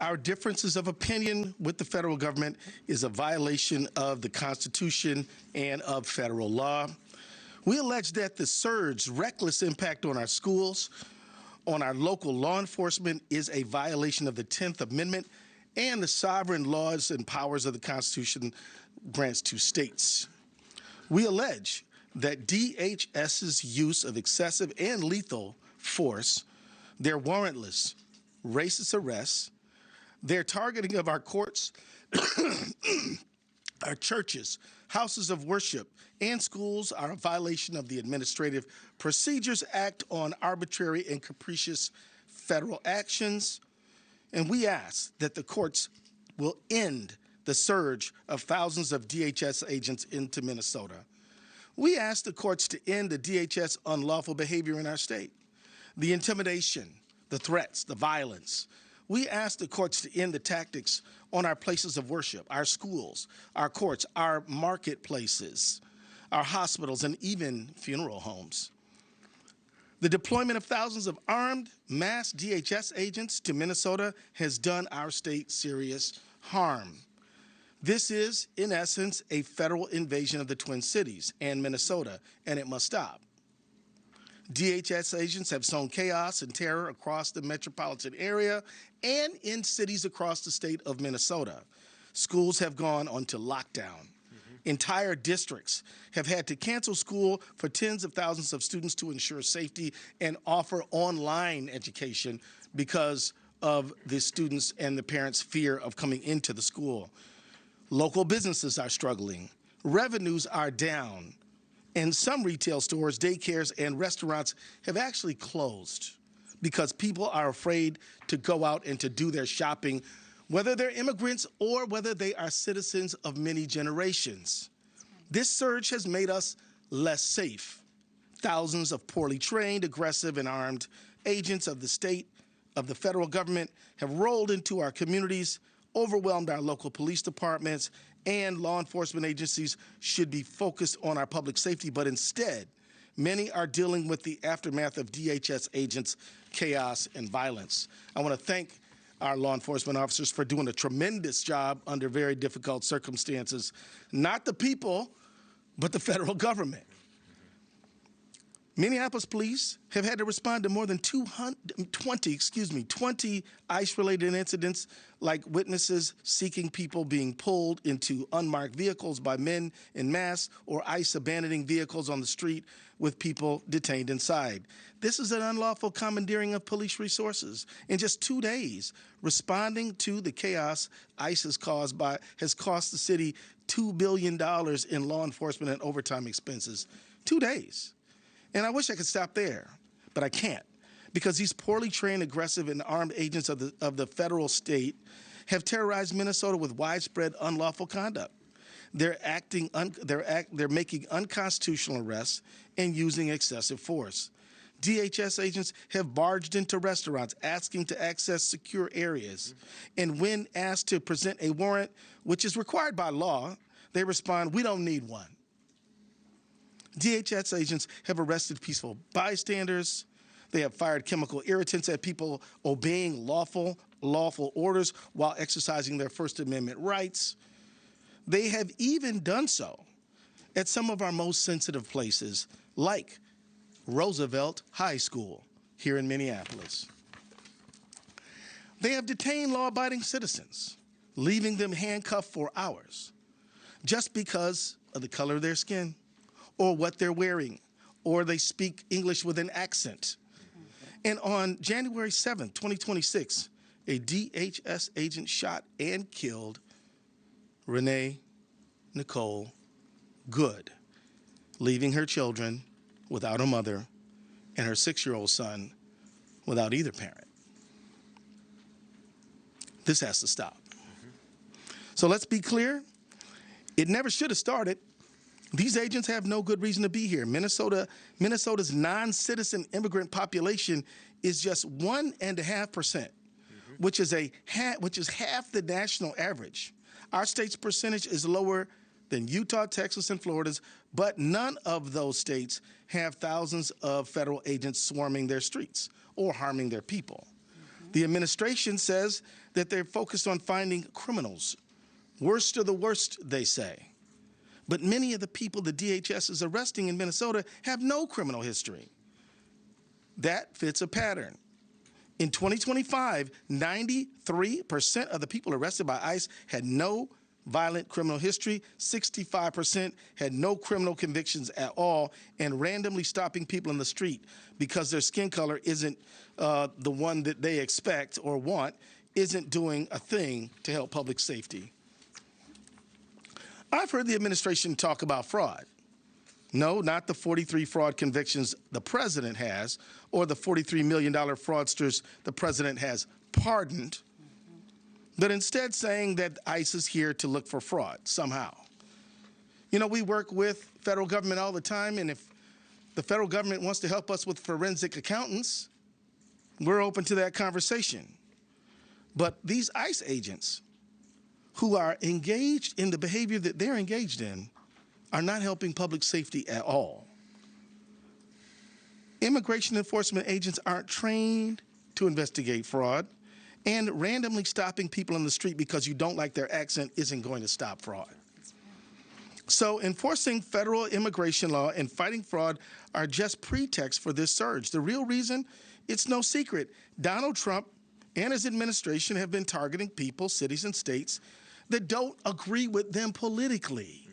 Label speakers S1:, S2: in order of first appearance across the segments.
S1: Our differences of opinion with the federal government is a violation of the Constitution and of federal law. We allege that the surge's reckless impact on our schools, on our local law enforcement, is a violation of the 10th Amendment and the sovereign laws and powers of the Constitution grants to states. We allege that DHS's use of excessive and lethal force, their warrantless, racist arrests, their targeting of our courts, our churches, houses of worship, and schools are a violation of the Administrative Procedures Act on arbitrary and capricious federal actions. And we ask that the courts will end the surge of thousands of DHS agents into Minnesota. We ask the courts to end the DHS unlawful behavior in our state, the intimidation, the threats, the violence. We ask the courts to end the tactics on our places of worship, our schools, our courts, our marketplaces, our hospitals, and even funeral homes. The deployment of thousands of armed, mass DHS agents to Minnesota has done our state serious harm. This is, in essence, a federal invasion of the Twin Cities and Minnesota, and it must stop. DHS agents have sown chaos and terror across the metropolitan area and in cities across the state of Minnesota. Schools have gone onto lockdown. Entire districts have had to cancel school for tens of thousands of students to ensure safety and offer online education because of the students' and the parents' fear of coming into the school. Local businesses are struggling. Revenues are down. And some retail stores, daycares, and restaurants have actually closed because people are afraid to go out and to do their shopping, whether they're immigrants or whether they are citizens of many generations. This surge has made us less safe. Thousands of poorly trained, aggressive, and armed agents of the state, of the federal government have rolled into our communities, overwhelmed our local police departments, and law enforcement agencies should be focused on our public safety, but instead, many are dealing with the aftermath of DHS agents' chaos and violence. I want to thank our law enforcement officers for doing a tremendous job under very difficult circumstances. Not the people, but the federal government. Minneapolis police have had to respond to more than 20 ICE-related incidents, like witnesses seeking people being pulled into unmarked vehicles by men en masse, or ICE abandoning vehicles on the street with people detained inside. This is an unlawful commandeering of police resources. In just 2 days, responding to the chaos ICE has cost the city $2 billion in law enforcement and overtime expenses. 2 days. And I wish I could stop there, but I can't, because these poorly trained, aggressive, and armed agents of the federal state have terrorized Minnesota with widespread unlawful conduct. They're making unconstitutional arrests and using excessive force. DHS agents have barged into restaurants asking to access secure areas, and when asked to present a warrant, which is required by law, they respond, "We don't need one." DHS agents have arrested peaceful bystanders. They have fired chemical irritants at people obeying lawful orders while exercising their First Amendment rights. They have even done so at some of our most sensitive places, like Roosevelt High School here in Minneapolis. They have detained law-abiding citizens, leaving them handcuffed for hours just because of the color of their skin, or what they're wearing, or they speak English with an accent. And on January 7th, 2026, a DHS agent shot and killed Renee Nicole Good, leaving her children without a mother and her 6-year-old son without either parent. This has to stop. So let's be clear, it never should have started. These agents have no good reason to be here. Minnesota's non-citizen immigrant population is just 1.5%, which is half the national average. Our state's percentage is lower than Utah, Texas, and Florida's, but none of those states have thousands of federal agents swarming their streets or harming their people. The administration says that they're focused on finding criminals. Worst of the worst, they say. But many of the people the DHS is arresting in Minnesota have no criminal history. That fits a pattern. In 2025, 93% of the people arrested by ICE had no violent criminal history, 65% had no criminal convictions at all, and randomly stopping people in the street because their skin color isn't the one that they expect or want isn't doing a thing to help public safety. I've heard the administration talk about fraud. No, not the 43 fraud convictions the president has or the $43 million fraudsters the president has pardoned, but instead saying that ICE is here to look for fraud somehow. You know, we work with federal government all the time, and if the federal government wants to help us with forensic accountants, we're open to that conversation. But these ICE agents who are engaged in the behavior that they're engaged in are not helping public safety at all. Immigration enforcement agents aren't trained to investigate fraud, and randomly stopping people in the street because you don't like their accent isn't going to stop fraud. So enforcing federal immigration law and fighting fraud are just pretexts for this surge. The real reason, it's no secret. Donald Trump and his administration have been targeting people, cities, and states that don't agree with them politically.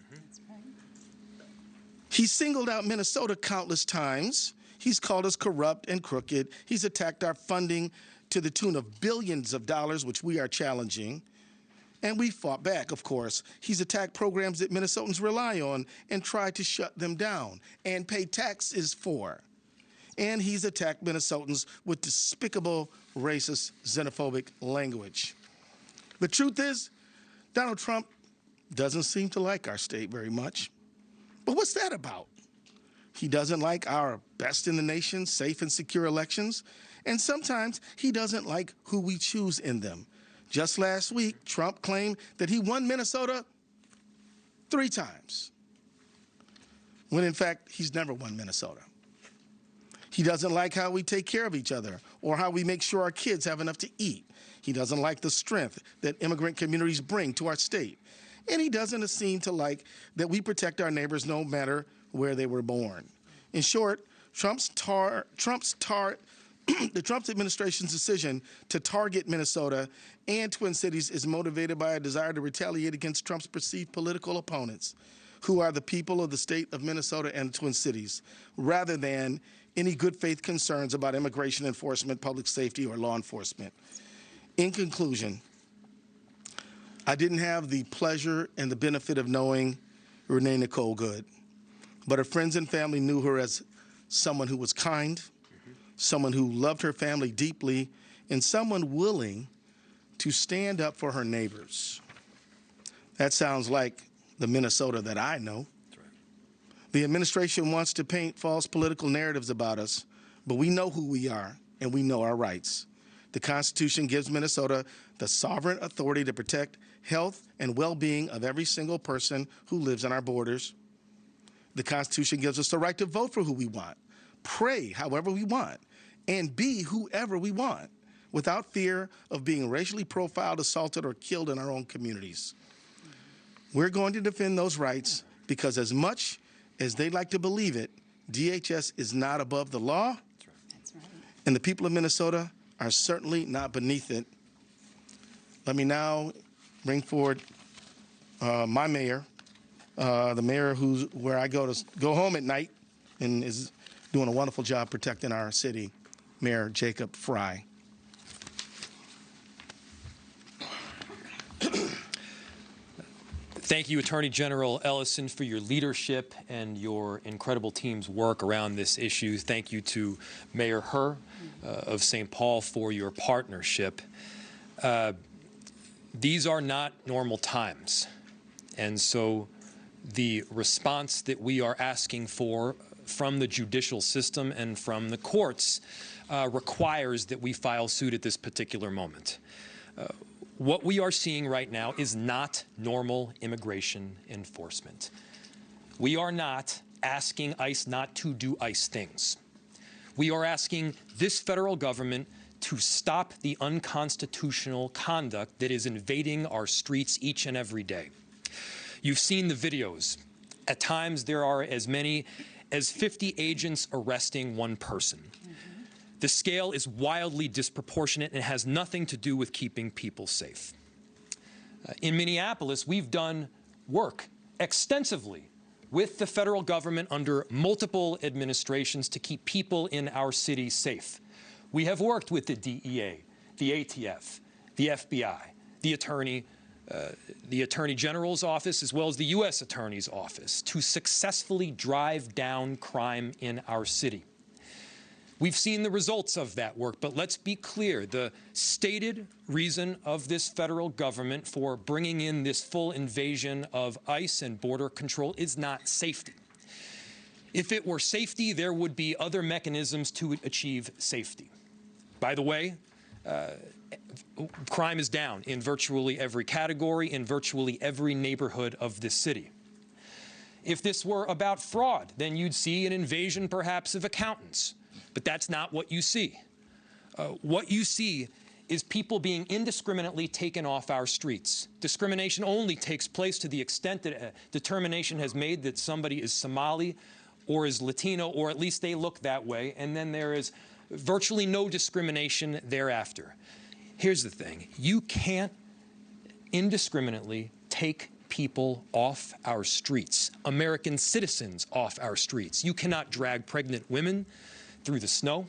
S1: He singled out Minnesota countless times. He's called us corrupt and crooked. He's attacked our funding to the tune of billions of dollars, which we are challenging. And we fought back, of course. He's attacked programs that Minnesotans rely on and tried to shut them down and pay taxes for. And he's attacked Minnesotans with despicable, racist, xenophobic language. The truth is, Donald Trump doesn't seem to like our state very much. But what's that about? He doesn't like our best in the nation, safe and secure elections, and sometimes he doesn't like who we choose in them. Just last week, Trump claimed that he won Minnesota 3 times, when in fact, he's never won Minnesota. He doesn't like how we take care of each other or how we make sure our kids have enough to eat. He doesn't like the strength that immigrant communities bring to our state. And he doesn't seem to like that we protect our neighbors no matter where they were born. In short, the Trump administration's decision to target Minnesota and Twin Cities is motivated by a desire to retaliate against Trump's perceived political opponents, who are the people of the state of Minnesota and Twin Cities, rather than any good faith concerns about immigration enforcement, public safety, or law enforcement. In conclusion, I didn't have the pleasure and the benefit of knowing Renee Nicole Good, but her friends and family knew her as someone who was kind, someone who loved her family deeply, and someone willing to stand up for her neighbors. That sounds like the Minnesota that I know. That's right. The administration wants to paint false political narratives about us, but we know who we are and we know our rights. The Constitution gives Minnesota the sovereign authority to protect health and well-being of every single person who lives on our borders. The Constitution gives us the right to vote for who we want, pray however we want, and be whoever we want, without fear of being racially profiled, assaulted, or killed in our own communities. We're going to defend those rights because as much as they like to believe it, DHS is not above the law. That's right. And the people of Minnesota are certainly not beneath it. Let me now bring forward my mayor, the mayor where I go home at night and is doing a wonderful job protecting our city, Mayor Jacob Frey.
S2: Thank you, Attorney General Ellison, for your leadership and your incredible team's work around this issue. Thank you to Mayor Herr of St. Paul for your partnership. These are not normal times, and so the response that we are asking for from the judicial system and from the courts requires that we file suit at this particular moment. What we are seeing right now is not normal immigration enforcement. We are not asking ICE not to do ICE things. We are asking this federal government to stop the unconstitutional conduct that is invading our streets each and every day. You've seen the videos. At times, there are as many as 50 agents arresting one person. The scale is wildly disproportionate and has nothing to do with keeping people safe. In Minneapolis, we've done work extensively with the federal government under multiple administrations to keep people in our city safe. We have worked with the DEA, the ATF, the FBI, the Attorney General's office, as well as the U.S. Attorney's office, to successfully drive down crime in our city. We've seen the results of that work, but let's be clear. The stated reason of this federal government for bringing in this full invasion of ICE and border control is not safety. If it were safety, there would be other mechanisms to achieve safety. By the way, crime is down in virtually every category, in virtually every neighborhood of this city. If this were about fraud, then you'd see an invasion perhaps of accountants. But that's not what you see. What you see is people being indiscriminately taken off our streets. Discrimination only takes place to the extent that a determination has made that somebody is Somali or is Latino, or at least they look that way, and then there is virtually no discrimination thereafter. Here's the thing. You can't indiscriminately take people off our streets, American citizens off our streets. You cannot drag pregnant women through the snow.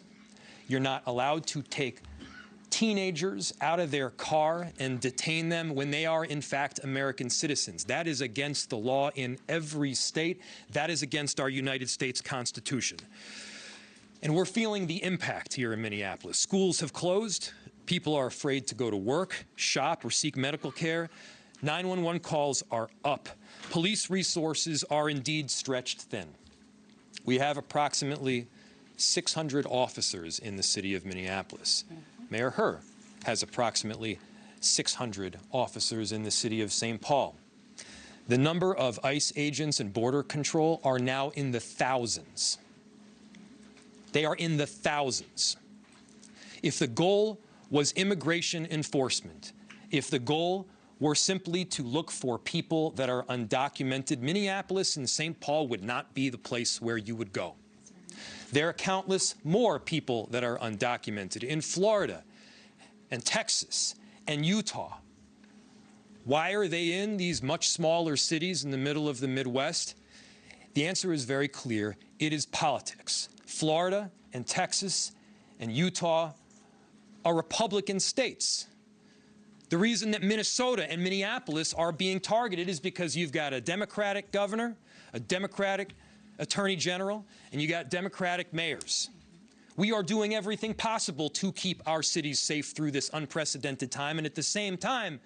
S2: You're not allowed to take teenagers out of their car and detain them when they are, in fact, American citizens. That is against the law in every state. That is against our United States Constitution. And we're feeling the impact here in Minneapolis. Schools have closed. People are afraid to go to work, shop, or seek medical care. 911 calls are up. Police resources are indeed stretched thin. We have approximately 600 officers in the city of Minneapolis. Mayor Herr has approximately 600 officers in the city of St. Paul. The number of ICE agents and border control are now in the thousands. They are in the thousands. If the goal was immigration enforcement, if the goal were simply to look for people that are undocumented, Minneapolis and St. Paul would not be the place where you would go. There are countless more people that are undocumented in Florida and Texas and Utah. Why are they in these much smaller cities in the middle of the Midwest? The answer is very clear. It is politics. Florida and Texas and Utah are Republican states. The reason that Minnesota and Minneapolis are being targeted is because you've got a Democratic governor, a Democratic Attorney General, and you got Democratic mayors. We are doing everything possible to keep our cities safe through this unprecedented time, and at the same time,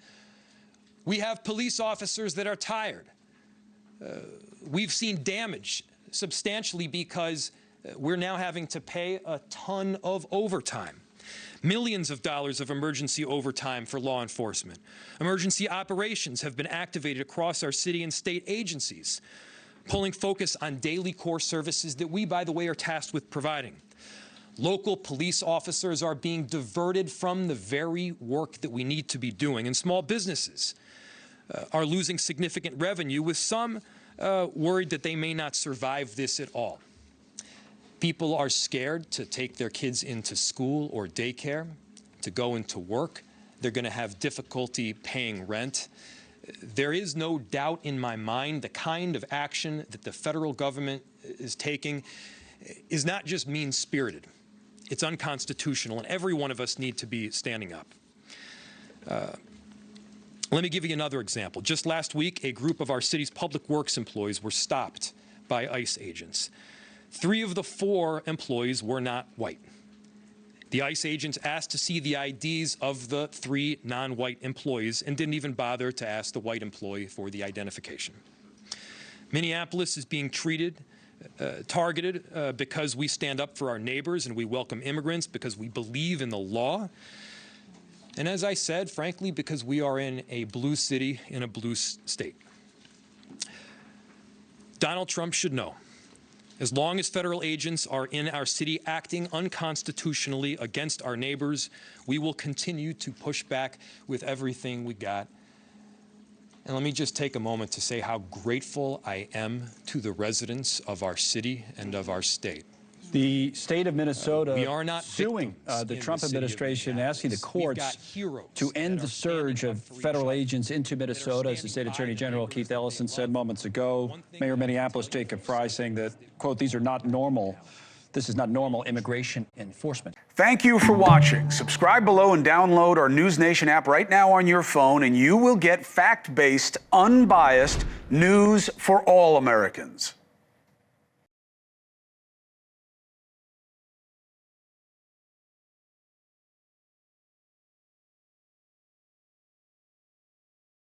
S2: we have police officers that are tired. We've seen damage substantially because we're now having to pay a ton of overtime. Millions of dollars of emergency overtime for law enforcement. Emergency operations have been activated across our city and state agencies, pulling focus on daily core services that we, by the way, are tasked with providing. Local police officers are being diverted from the very work that we need to be doing, and small businesses are losing significant revenue, with some worried that they may not survive this at all. People are scared to take their kids into school or daycare, to go into work. They're going to have difficulty paying rent. There is no doubt in my mind the kind of action that the federal government is taking is not just mean-spirited. It's unconstitutional, and every one of us need to be standing up. Let me give you another example. Just last week, a group of our city's public works employees were stopped by ICE agents. 3 of the 4 employees were not white. The ICE agents asked to see the IDs of the 3 non-white employees and didn't even bother to ask the white employee for the identification. Minneapolis is being targeted because we stand up for our neighbors and we welcome immigrants, because we believe in the law. And as I said, frankly, because we are in a blue city in a blue state. Donald Trump should know As long as federal agents are in our city acting unconstitutionally against our neighbors, we will continue to push back with everything we got. And let me just take a moment to say how grateful I am to the residents of our city and of our state.
S3: The state of Minnesota
S2: we are not
S3: suing the Trump administration, asking the courts to end the surge of federal agents into Minnesota, as the state Attorney General Keith Ellison said moments ago. Mayor of Minneapolis Jacob Frey saying that, quote, these are not normal. This is not normal immigration enforcement.
S4: Thank you for watching. Subscribe below and download our NewsNation app right now on your phone, and you will get fact-based, unbiased news for all Americans.